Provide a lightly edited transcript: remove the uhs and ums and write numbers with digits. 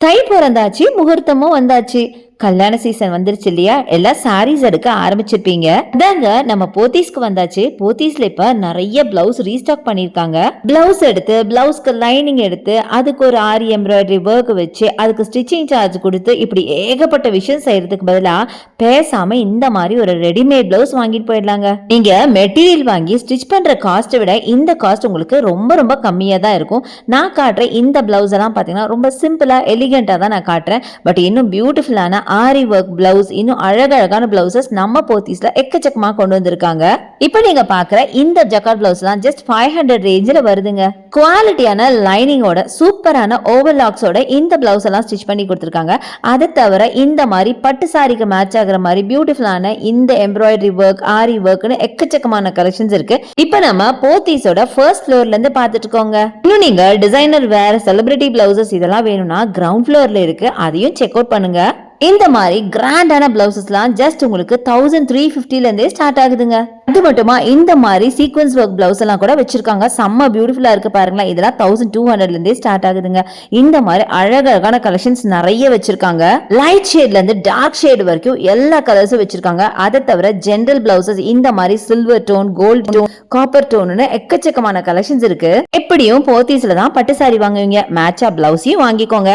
தை பிறந்தாச்சு, முகூர்த்தமும் வந்தாச்சு. கல்யாண சீசன் வந்துருச்சு இல்லையா? எல்லாம் சாரீஸ் எடுக்க ஆரம்பிச்சிருப்பீங்க. அதாங்க நம்ம போத்தீஸ்க்கு வந்தாச்சு. போத்தீஸ்ல இப்ப நிறைய பிளவுஸ் ரீஸ்டாக் பண்ணிருக்காங்க. பிளவுஸ் எடுத்து பிளவுஸ்க்கு லைனிங் எடுத்து அதுக்கு ஒரு ஆரி எம்ப்ராய்டரி ஒர்க் வச்சு அதுக்கு ஸ்டிச்சிங் சார்ஜ் கொடுத்து இப்படி ஏகப்பட்ட விஷயம் செய்யறதுக்கு பதிலா பேசாம இந்த மாதிரி ஒரு ரெடிமேட் பிளவுஸ் வாங்கிட்டு போயிடலாங்க. நீங்க மெட்டீரியல் வாங்கி ஸ்டிச் பண்ற காஸ்ட்டை விட இந்த காஸ்ட் உங்களுக்கு ரொம்ப ரொம்ப கம்மியா தான் இருக்கும். நான் காட்டுற இந்த பிளவுஸ் எல்லாம் பாத்தீங்கன்னா ரொம்ப சிம்பிளா எலிகென்ட்டா தான் நான் காட்டுறேன். பட் இன்னும் பியூட்டிஃபுல்லான ஆரி ஒர்க் பிளவுஸ், இன்னும் அழகழகான பிளவுசஸ் நம்ம போத்தீஸ்ல எக்கச்சக்கமா கொண்டு வந்திருக்காங்க. இப்போ நீங்க பாக்குற இந்த ஜக்கார்ட் பிளவுஸ்லாம் ஜஸ்ட் 500 ரேஞ்சில வருதுங்க. குவாலிட்டியான லைனிங்கோட சூப்பரான ஓவர்லாக்ஸோட இந்த பிளவுஸ் எல்லாம் ஸ்டிச் பண்ணி கொடுத்துருக்காங்க. அதை தவிர இந்த மாதிரி பட்டு சாரிக்கு மேட்ச் ஆகுற மாதிரி பியூட்டிஃபுல்லான இந்த எம்ப்ராய்டரி ஒர்க், ஆரி ஒர்க்னு எக்கச்சக்கமான கலெக்ஷன்ஸ் இருக்கு. இப்போ நம்ம போத்தீஸோட ஃபர்ஸ்ட் ஃப்ளோர்ல இருந்து பார்த்துட்டு இருக்கோங்க. இன்னும் நீங்க டிசைனர் வேர், செலிபிரிட்டி பிளவுசஸ் இதெல்லாம் வேணும்னா கிரவுண்ட் ஃப்ளோர்ல இருக்கு, அதையும் செக் அவுட் பண்ணுங்க. இந்த மாதிரி கிராண்டான பிளவுசஸ்லாம் ஜஸ்ட் உங்களுக்கு 1350ல இருந்தே ஸ்டார்ட் ஆகுதுங்க. அது மட்டுமா இந்த மாதிரி சீக்வென்ஸ் ஒர்க் பிளவுஸ் எல்லாம் கூட வச்சிருக்காங்க. செம்ம பியூட்டிஃபுல்லா இருக்கு பாருங்களேன். இதெல்லாம் 1200ல இருந்தே ஸ்டார்ட் ஆகுதுங்க. இந்த மாதிரி அழகழகான கலெக்ஷன்ஸ் நிறைய வச்சிருக்காங்க. லைட் ஷேட்ல இருந்து டார்க் ஷேட் வரைக்கும் எல்லா கலர்ஸும் வச்சிருக்காங்க. அதை தவிர ஜென்ரல் பிளவுசஸ் இந்த மாதிரி silver tone, gold tone, copper டோன்னு எக்கச்சக்கமான கலெக்ஷன்ஸ் இருக்கு. எப்படியும் போத்தீஸ்ல தான் பட்டு சாரி வாங்குவீங்க, மேட்சா பிளவுஸையும் வாங்கிக்கோங்க.